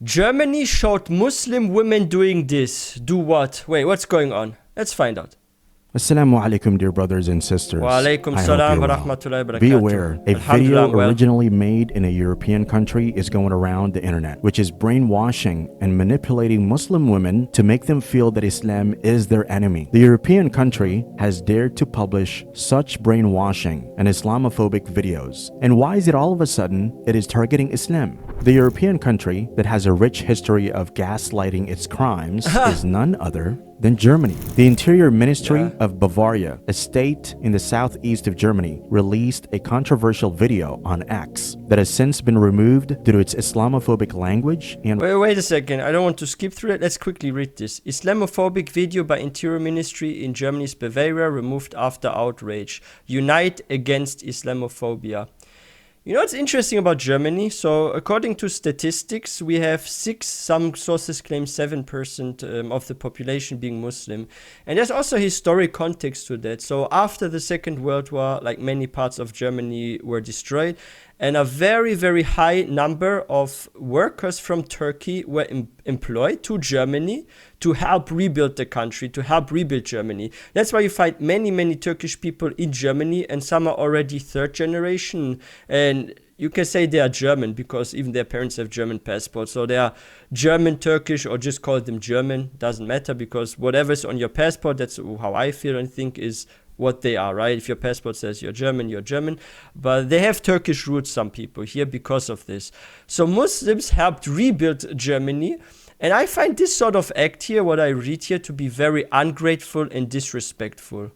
Germany showed Muslim women doing this. Do what? Wait, what's going on? Let's find out. Assalamu alaikum, dear brothers and sisters. Wa alaikum salam wa rahmatullahi wa barakatuh. Be aware, a video Alhamdulillah, well. originally made in a European country is going around the internet, which is brainwashing and manipulating Muslim women to make them feel that Islam is their enemy. The European country has dared to publish such brainwashing and Islamophobic videos. And why is it all of a sudden it is targeting Islam? The European country that has a rich history of gaslighting its crimes is none other than Germany. The Interior Ministry of Bavaria, a state in the southeast of Germany, released a controversial video on X that has since been removed due to its Islamophobic language and... Wait a second, I don't want to skip through it. Let's quickly read this. Islamophobic video by Interior Ministry in Germany's Bavaria removed after outrage. Unite against Islamophobia. You know what's interesting about Germany? So according to statistics, we have some sources claim 7% of the population being Muslim. And there's also historic context to that. So after the Second World War, like many parts of Germany were destroyed, and a very, very high number of workers from Turkey were employed to Germany to help rebuild the country, to help rebuild Germany. That's why you find many, many Turkish people in Germany, and some are already third generation. And you can say they are German because even their parents have German passports. So they are German, Turkish, or just call them German. Doesn't matter, because whatever's on your passport, that's how I feel and think is what they are, right? If your passport says you're German, you're German. But they have Turkish roots, some people here, because of this. So Muslims helped rebuild Germany. And I find this sort of act here, what I read here, to be very ungrateful and disrespectful.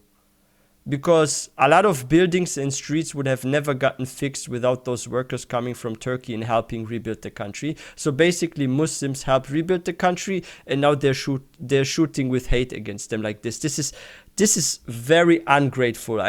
Because a lot of buildings and streets would have never gotten fixed without those workers coming from Turkey and helping rebuild the country. So basically Muslims helped rebuild the country, and now they're shooting with hate against them like this. This is very ungrateful.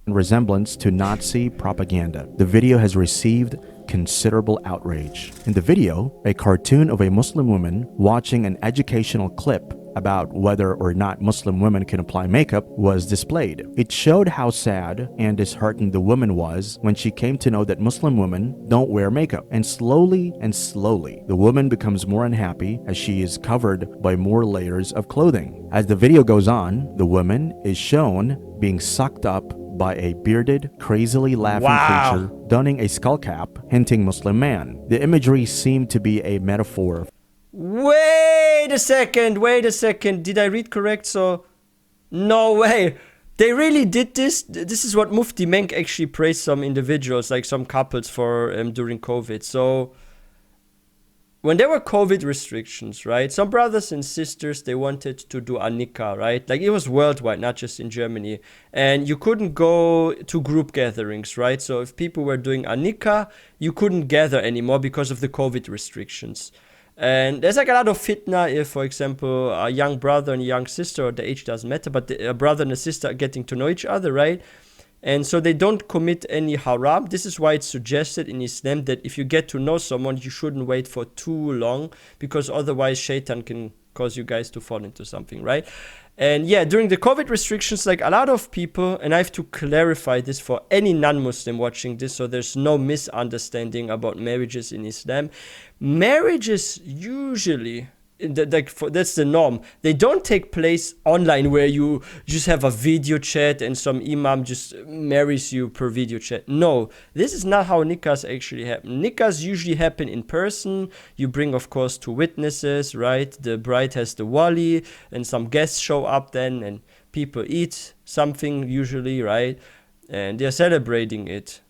resemblance to Nazi propaganda. The video has received considerable outrage. In the video, a cartoon of a Muslim woman watching an educational clip about whether or not Muslim women can apply makeup was displayed. It showed how sad and disheartened the woman was when she came to know that Muslim women don't wear makeup. And slowly, the woman becomes more unhappy as she is covered by more layers of clothing. As the video goes on, the woman is shown being sucked up by a bearded, crazily laughing creature donning a skull cap, hinting Muslim man. The imagery seemed to be a metaphor. Wait a second. Did I read correct? So, no way. They really did this? This is what Mufti Menk actually praised some individuals, like some couples for during COVID. So, when there were COVID restrictions, right, some brothers and sisters, they wanted to do a nikah, right? Like, it was worldwide, not just in Germany. And you couldn't go to group gatherings, right? So if people were doing a nikah, you couldn't gather anymore because of the COVID restrictions. And there's like a lot of fitna if, for example, a young brother and a young sister, or the age doesn't matter, but a brother and a sister are getting to know each other, right? And so they don't commit any haram. This is why it's suggested in Islam that if you get to know someone, you shouldn't wait for too long, because otherwise shaitan can cause you guys to fall into something, right? And yeah, during the COVID restrictions, like a lot of people, and I have to clarify this for any non-Muslim watching this, so there's no misunderstanding about marriages in Islam. Marriages usually, that's the norm. They don't take place online where you just have a video chat and some imam just marries you per video chat. No, this is not how nikahs actually happen. Nikahs usually happen in person. You bring, of course, two witnesses, right? The bride has the wali and some guests show up then, and people eat something usually, right? And they're celebrating it.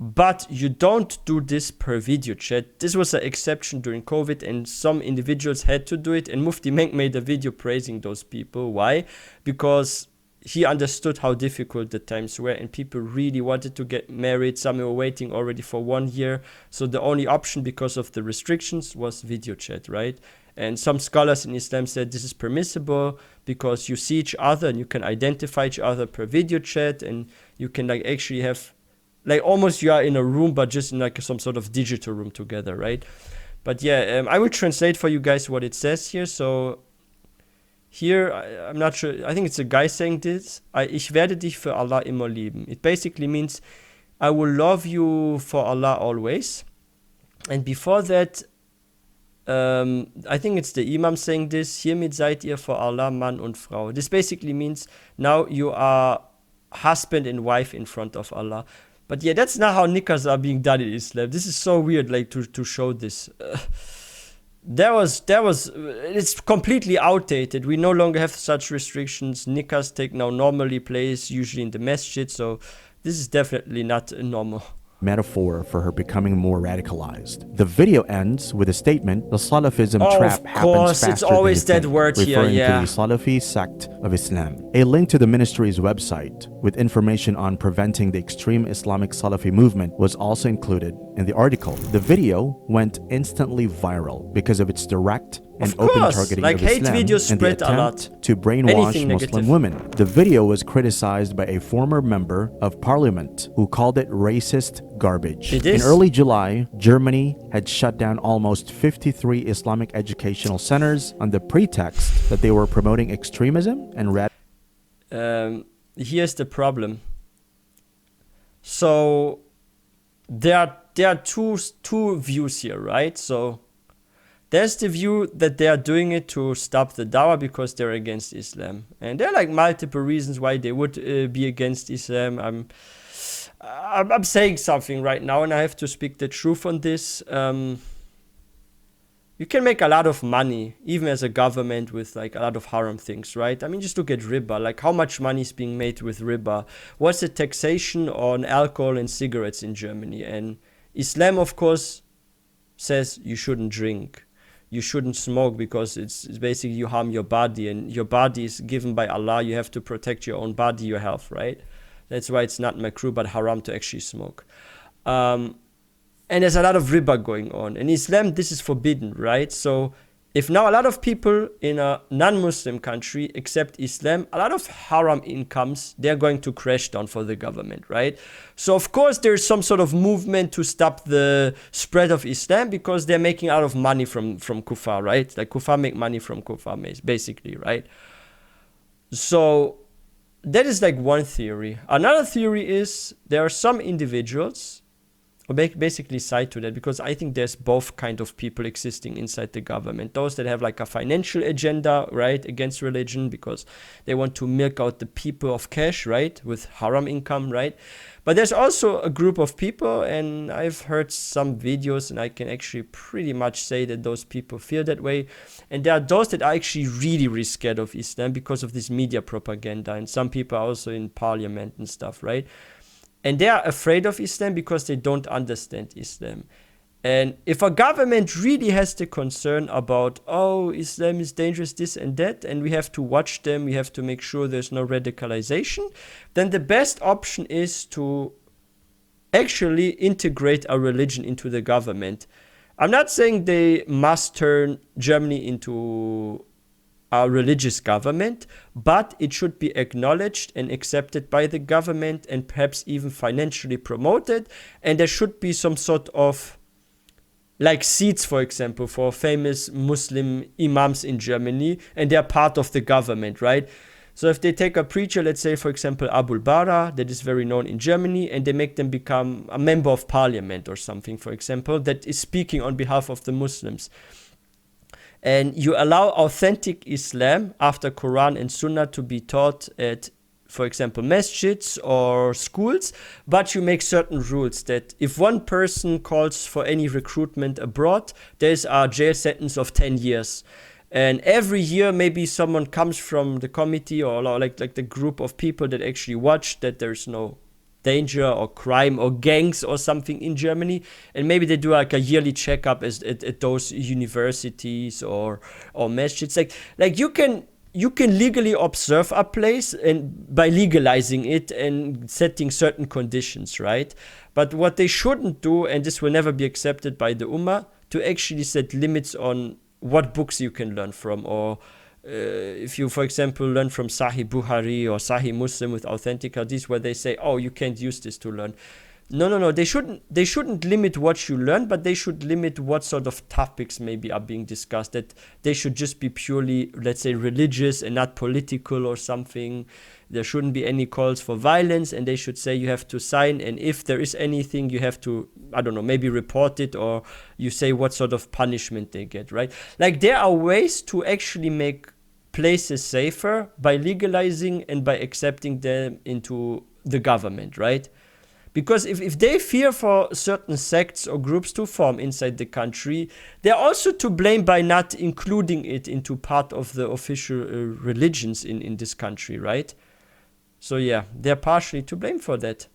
But you don't do this per video chat. This was an exception during COVID, and some individuals had to do it. And Mufti Menk made a video praising those people. Why? Because he understood how difficult the times were, and people really wanted to get married. Some were waiting already for 1 year. So the only option, because of the restrictions, was video chat, right? And some scholars in Islam said this is permissible because you see each other and you can identify each other per video chat, and you can like actually have, like, almost you are in a room, but just in like some sort of digital room together, right? But yeah, I will translate for you guys what it says here. So here, I'm not sure, I think it's a guy saying this. Ich werde dich für Allah immer lieben. It basically means, I will love you for Allah always. And before that, I think it's the Imam saying this, hiermit seid ihr vor Allah Mann und Frau. This basically means now you are husband and wife in front of Allah. But yeah, that's not how nikahs are being done in Islam. This is so weird, like to show this. It's completely outdated. We no longer have such restrictions. Nikahs take now normally place, usually in the masjid. So this is definitely not normal. Metaphor for her becoming more radicalized. The video ends with a statement, the Salafism trap happens course, faster it's always than you that think, word here, referring yeah. to the Salafi sect of Islam. A link to the ministry's website with information on preventing the extreme Islamic Salafi movement was also included in the article. The video went instantly viral because of its direct and open targeting like of hate Islam videos and the spread a lot. attempt to brainwash Anything Muslim negative. women. The video was criticized by a former member of parliament who called it racist garbage. It In is. early July, Germany had shut down almost 53 Islamic educational centers on the pretext that they were promoting extremism and Here's the problem. So there are two views here, right? So there's the view that they are doing it to stop the dawah because they're against Islam, and there are like multiple reasons why they would be against Islam. I'm saying something right now, and I have to speak the truth on this. You can make a lot of money, even as a government, with like a lot of haram things, right? I mean, just look at riba. Like, how much money is being made with riba? What's the taxation on alcohol and cigarettes in Germany? And Islam, of course, says you shouldn't drink, you shouldn't smoke, because it's basically you harm your body, and your body is given by Allah. You have to protect your own body, your health, right? That's why it's not makruh but haram to actually smoke. And there's a lot of riba going on. In Islam, this is forbidden, right? So if now a lot of people in a non-Muslim country accept Islam, a lot of haram incomes, they're going to crash down for the government, right? So of course there's some sort of movement to stop the spread of Islam, because they're making a lot of money from kuffar, right? Like kuffar make money from kuffar, basically, right? So that is like one theory. Another theory is there are some individuals who basically side to that, because I think there's both kind of people existing inside the government. Those that have like a financial agenda, right, against religion, because they want to milk out the people of cash, right, with haram income, right? But there's also a group of people, and I've heard some videos, and I can actually pretty much say that those people feel that way. And there are those that are actually really, really scared of Islam because of this media propaganda. And some people are also in parliament and stuff, right? And they are afraid of Islam because they don't understand Islam. And if a government really has the concern about, oh, Islam is dangerous, this and that, and we have to watch them, we have to make sure there's no radicalization, then the best option is to actually integrate a religion into the government. I'm not saying they must turn Germany into a religious government, but it should be acknowledged and accepted by the government, and perhaps even financially promoted. And there should be some sort of like seats, for example, for famous Muslim imams in Germany, and they're part of the government, right? So if they take a preacher, let's say, for example, Abul Bara, that is very known in Germany, and they make them become a member of parliament or something, for example, that is speaking on behalf of the Muslims. And you allow authentic Islam after Quran and Sunnah to be taught at, for example, masjids or schools, but you make certain rules that if one person calls for any recruitment abroad, there's a jail sentence of 10 years. And every year, maybe someone comes from the committee or like the group of people that actually watch that there's no danger or crime or gangs or something in Germany, and maybe they do like a yearly checkup at those universities or masjids. Like you can legally observe a place, and by legalizing it and setting certain conditions, right? But what they shouldn't do, and this will never be accepted by the Ummah, to actually set limits on what books you can learn from, or if you, for example, learn from Sahih Bukhari or Sahih Muslim with authentic hadith, where they say, oh, you can't use this to learn. No, they shouldn't limit what you learn, but they should limit what sort of topics maybe are being discussed. That they should just be purely, let's say, religious and not political or something. there shouldn't be any calls for violence, and they should say you have to sign, and if there is anything, you have to, I don't know, maybe report it, or you say what sort of punishment they get, right? Like, there are ways to actually make places safer by legalizing and by accepting them into the government, right? Because if they fear for certain sects or groups to form inside the country, they're also to blame by not including it into part of the official religions in this country, right? So yeah, they're partially to blame for that.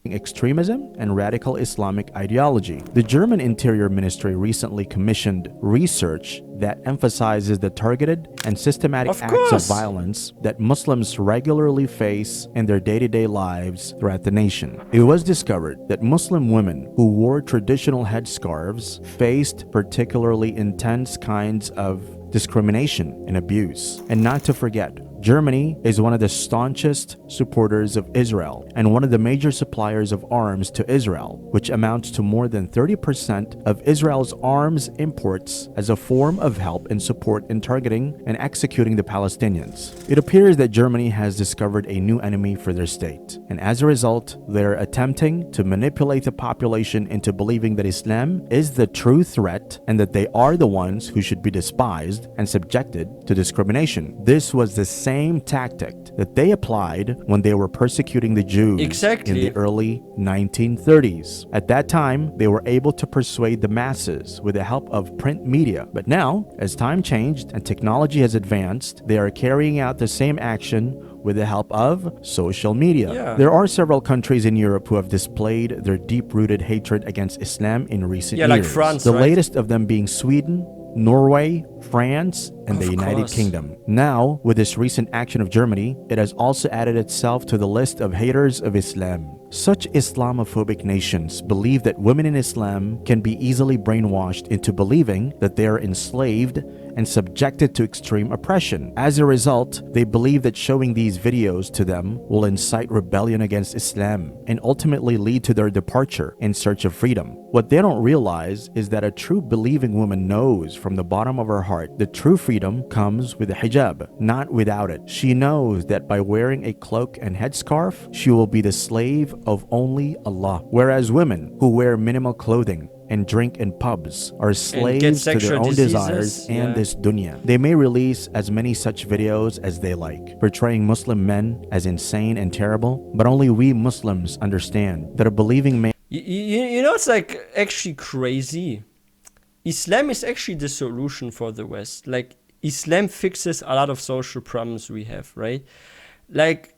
Extremism and radical Islamic ideology. The German Interior Ministry recently commissioned research that emphasizes the targeted and systematic acts of violence that Muslims regularly face in their day-to-day lives throughout the nation. It was discovered that Muslim women who wore traditional headscarves faced particularly intense kinds of discrimination and abuse. And not to forget, Germany is one of the staunchest supporters of Israel and one of the major suppliers of arms to Israel, which amounts to more than 30% of Israel's arms imports as a form of help and support in targeting and executing the Palestinians. It appears that Germany has discovered a new enemy for their state, and as a result, they're attempting to manipulate the population into believing that Islam is the true threat and that they are the ones who should be despised and subjected to discrimination. This was the same tactic that they applied when they were persecuting the Jews in the early 1930s. At that time, they were able to persuade the masses with the help of print media. But now, as time changed and technology has advanced, they are carrying out the same action with the help of social media. Yeah. There are several countries in Europe who have displayed their deep-rooted hatred against Islam in recent years. Like France, the latest of them being Sweden, Norway, France, and the United Kingdom. Now, with this recent action of Germany, it has also added itself to the list of haters of Islam. Such Islamophobic nations believe that women in Islam can be easily brainwashed into believing that they are enslaved and subjected to extreme oppression. As a result, they believe that showing these videos to them will incite rebellion against Islam and ultimately lead to their departure in search of freedom. What they don't realize is that a true believing woman knows from the bottom of her heart that true freedom comes with a hijab, not without it. She knows that by wearing a cloak and headscarf, she will be the slave of only Allah. Whereas women who wear minimal clothing and drink in pubs are slaves to their own desires and this dunya. They may release as many such videos as they like, portraying Muslim men as insane and terrible, but only we Muslims understand that a believing man... You know, it's like actually crazy. Islam is actually the solution for the West. Like, Islam fixes a lot of social problems we have, right? Like,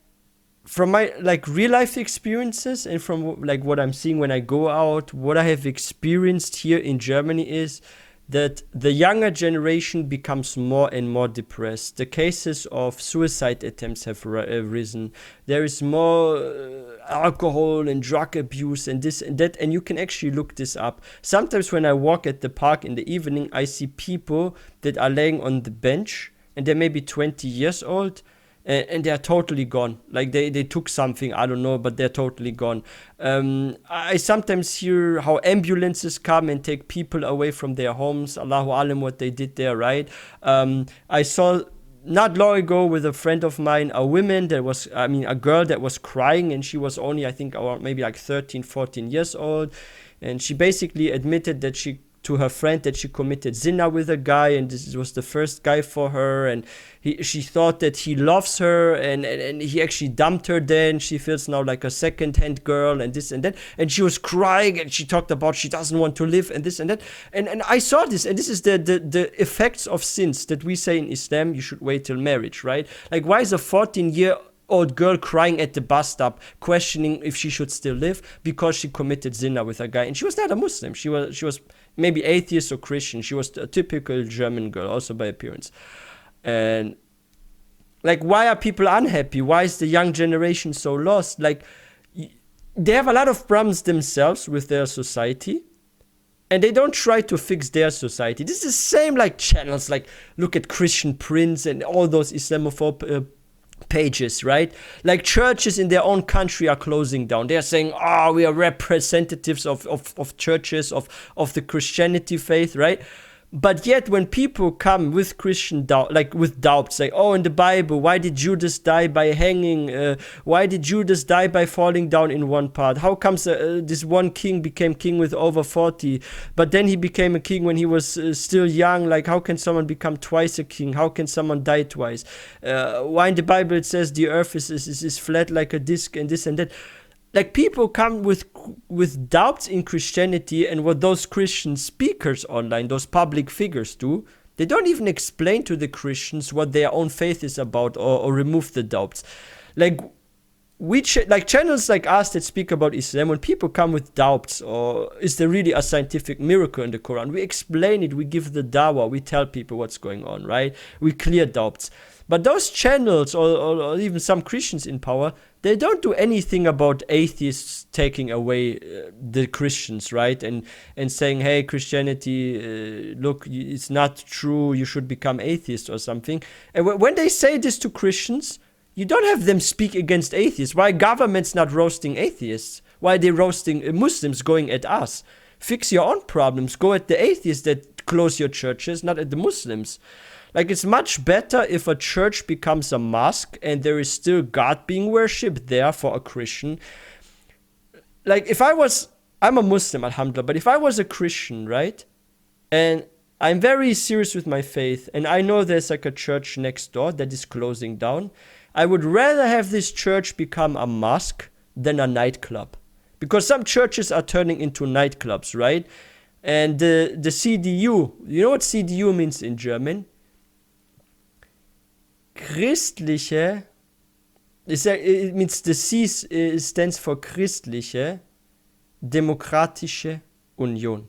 from my real life experiences and from like what I'm seeing when I go out, what I have experienced here in Germany is that the younger generation becomes more and more depressed. The cases of suicide attempts have risen. There is more alcohol and drug abuse and this and that, and you can actually look this up. Sometimes when I walk at the park in the evening, I see people that are laying on the bench and they're maybe 20 years old, and they're totally gone. Like they took something, I don't know, but they're totally gone. I sometimes hear how ambulances come and take people away from their homes. Allahu alam what they did there, right? I saw not long ago with a friend of mine, a girl that was crying, and she was only, I think, maybe like 13, 14 years old. And she basically admitted that to her friend that she committed zina with a guy, and this was the first guy for her, and she thought that he loves her, and he actually dumped her then. She feels now like a second-hand girl and this and that, and she was crying, and she talked about she doesn't want to live and this and that, and I saw this, and this is the effects of sins that we say in Islam you should wait till marriage, right? Like, why is a 14-year-old girl crying at the bus stop questioning if she should still live because she committed zina with a guy? And she was not a Muslim. She was maybe atheist or Christian. She was a typical German girl, also by appearance. And like, why are people unhappy? Why is the young generation so lost? Like, they have a lot of problems themselves with their society, and they don't try to fix their society. This is the same like channels, like look at Christian Prince and all those Islamophobic pages, right? Like, churches in their own country are closing down. They're saying, we are representatives of churches, of the Christianity faith, right? But yet, when people come with Christian doubt, like with doubts, like, oh, in the Bible, why did Judas die by hanging? Why did Judas die by falling down in one part? How comes this one king became king with over 40, but then he became a king when he was still young? Like, how can someone become twice a king? How can someone die twice? Why in the Bible it says the earth is flat like a disc and this and that? Like, people come with doubts in Christianity, and what those Christian speakers online, those public figures do, they don't even explain to the Christians what their own faith is about, or remove the doubts. Like, like channels like us that speak about Islam, when people come with doubts, or is there really a scientific miracle in the Quran, we explain it, we give the dawah, we tell people what's going on, right? We clear doubts. But those channels, or even some Christians in power, they don't do anything about atheists taking away the Christians, right? And saying, hey, Christianity, look, it's not true, you should become atheist or something. And when they say this to Christians, you don't have them speak against atheists. Why government's not roasting atheists? Why are they roasting Muslims, going at us? Fix your own problems. Go at the atheists that close your churches, not at the Muslims. Like, it's much better if a church becomes a mosque and there is still God being worshipped there for a Christian. Like, I'm a Muslim, alhamdulillah, but if I was a Christian, right? And I'm very serious with my faith, and I know there's like a church next door that is closing down, I would rather have this church become a mosque than a nightclub. Because some churches are turning into nightclubs, right? And the CDU, you know what CDU means in German? Christliche, it means the C stands for Christliche Demokratische Union.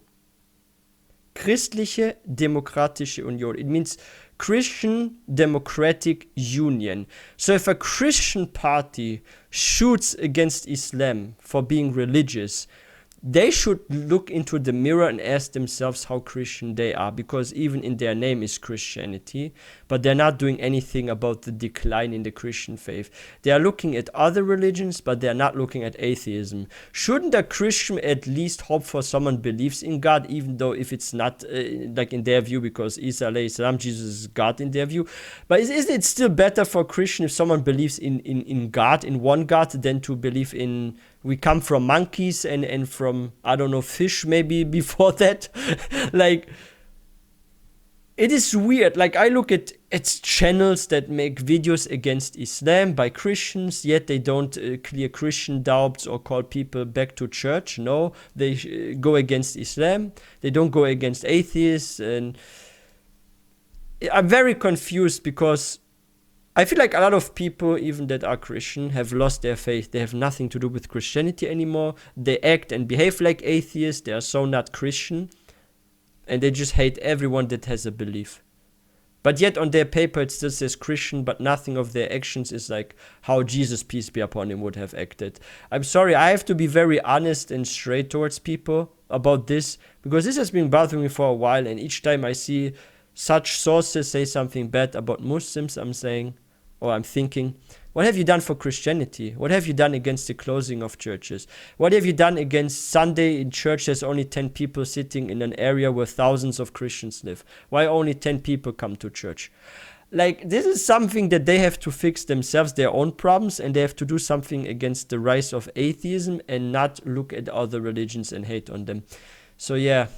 Christliche Demokratische Union. It means Christian Democratic Union. So if a Christian party shoots against Islam for being religious, they should look into the mirror and ask themselves how Christian they are, because even in their name is Christianity, but they're not doing anything about the decline in the Christian faith. They are looking at other religions, but they're not looking at atheism. Shouldn't a Christian at least hope for someone believes in God, even though if it's not like in their view, because Isa alayhi salam, Jesus is God in their view? But is it still better for a Christian if someone believes in God, in one God, than to believe in we come from monkeys and from, I don't know, fish maybe before that? Like, it is weird. Like, I look at channels that make videos against Islam by Christians, yet they don't clear Christian doubts or call people back to church. No, they go against Islam. They don't go against atheists. And I'm very confused, because I feel like a lot of people, even that are Christian, have lost their faith. They have nothing to do with Christianity anymore. They act and behave like atheists. They are so not Christian. And they just hate everyone that has a belief. But yet on their paper it still says Christian, but nothing of their actions is like how Jesus, peace be upon him, would have acted. I'm sorry, I have to be very honest and straight towards people about this, because this has been bothering me for a while, and each time I see such sources say something bad about Muslims, I'm thinking, what have you done for Christianity? What have you done against the closing of churches? What have you done against Sunday in church there's only 10 people sitting in an area where thousands of Christians live? Why only 10 people come to church? Like, this is something that they have to fix themselves, their own problems, and they have to do something against the rise of atheism and not look at other religions and hate on them. So yeah,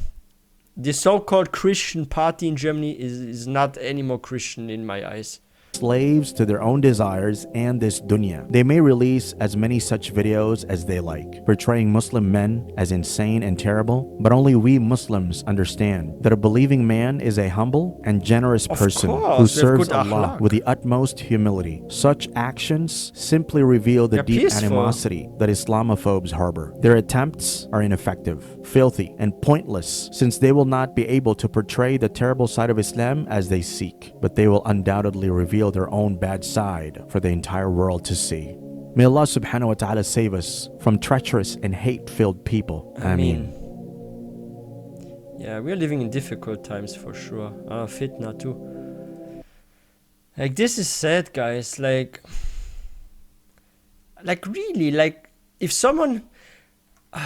the so-called Christian party in Germany is not any more Christian in my eyes. Slaves to their own desires and this dunya. They may release as many such videos as they like, portraying Muslim men as insane and terrible, but only we Muslims understand that a believing man is a humble and generous person who serves Allah with the utmost humility. Such actions simply reveal the deep animosity that Islamophobes harbor. Their attempts are ineffective, filthy, and pointless, since they will not be able to portray the terrible side of Islam as they seek, but they will undoubtedly reveal their own bad side for the entire world to see. May Allah subhanahu wa ta'ala save us from treacherous and hate-filled people. Ameen. Yeah, we're living in difficult times for sure. Fitna too. Like, this is sad, guys. Like really, like, if someone...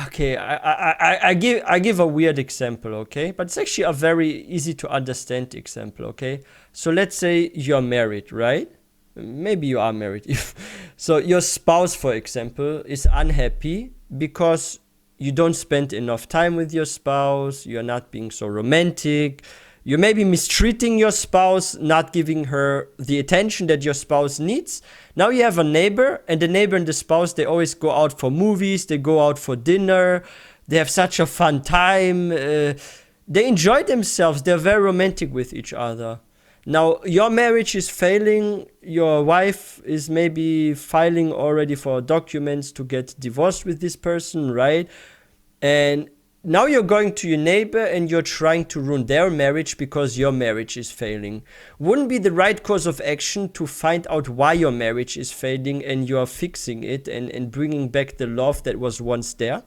Okay, I give a weird example, okay? But it's actually a very easy to understand example, okay? So let's say you're married, right? Maybe you are married. If so, your spouse, for example, is unhappy because you don't spend enough time with your spouse, you're not being so romantic, you may be mistreating your spouse, not giving her the attention that your spouse needs. Now you have a neighbor, and the neighbor and the spouse, they always go out for movies, they go out for dinner, they have such a fun time, they enjoy themselves, they're very romantic with each other. Now your marriage is failing, your wife is maybe filing already for documents to get divorced with this person, right? And now you're going to your neighbor and you're trying to ruin their marriage because your marriage is failing. Wouldn't be the right course of action to find out why your marriage is failing and you're fixing it and bringing back the love that was once there?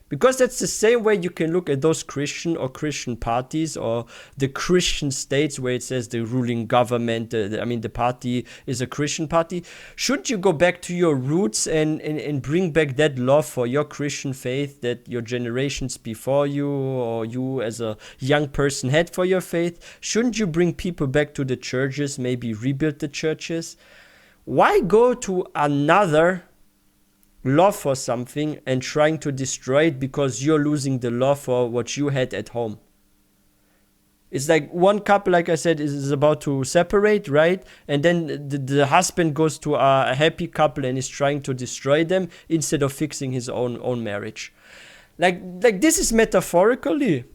Because that's the same way you can look at those Christian or Christian parties or the Christian states where it says the ruling government, the party is a Christian party. Should you go back to your roots and bring back that love for your Christian faith that your generations before you or you as a young person had for your faith? Shouldn't you bring people back to the churches, maybe rebuild the churches? Why go to another love for something and trying to destroy it because you're losing the love for what you had at home? It's like one couple, like I said, is about to separate, right? And then the husband goes to a happy couple and is trying to destroy them instead of fixing his own marriage. Like this is metaphorically,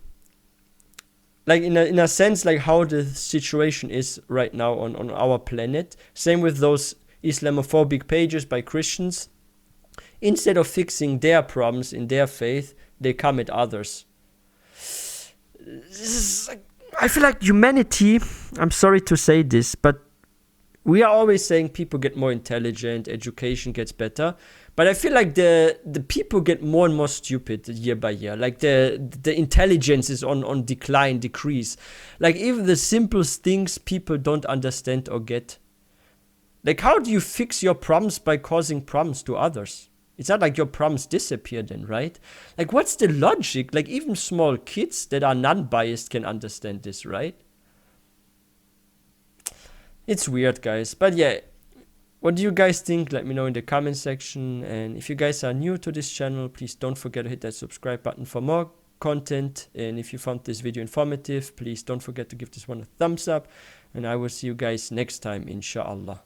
like in a sense, like how the situation is right now on our planet. Same with those Islamophobic pages by Christians. Instead of fixing their problems in their faith, they come at others. I feel like humanity, I'm sorry to say this, but we are always saying people get more intelligent, education gets better. But I feel like the people get more and more stupid year by year. Like the intelligence is on decline, decrease. Like even the simplest things people don't understand or get. Like how do you fix your problems by causing problems to others? It's not like your problems disappear then, right? Like, what's the logic? Like, even small kids that are non-biased can understand this, right? It's weird, guys. But yeah, what do you guys think? Let me know in the comment section. And if you guys are new to this channel, please don't forget to hit that subscribe button for more content. And if you found this video informative, please don't forget to give this one a thumbs up. And I will see you guys next time, inshallah.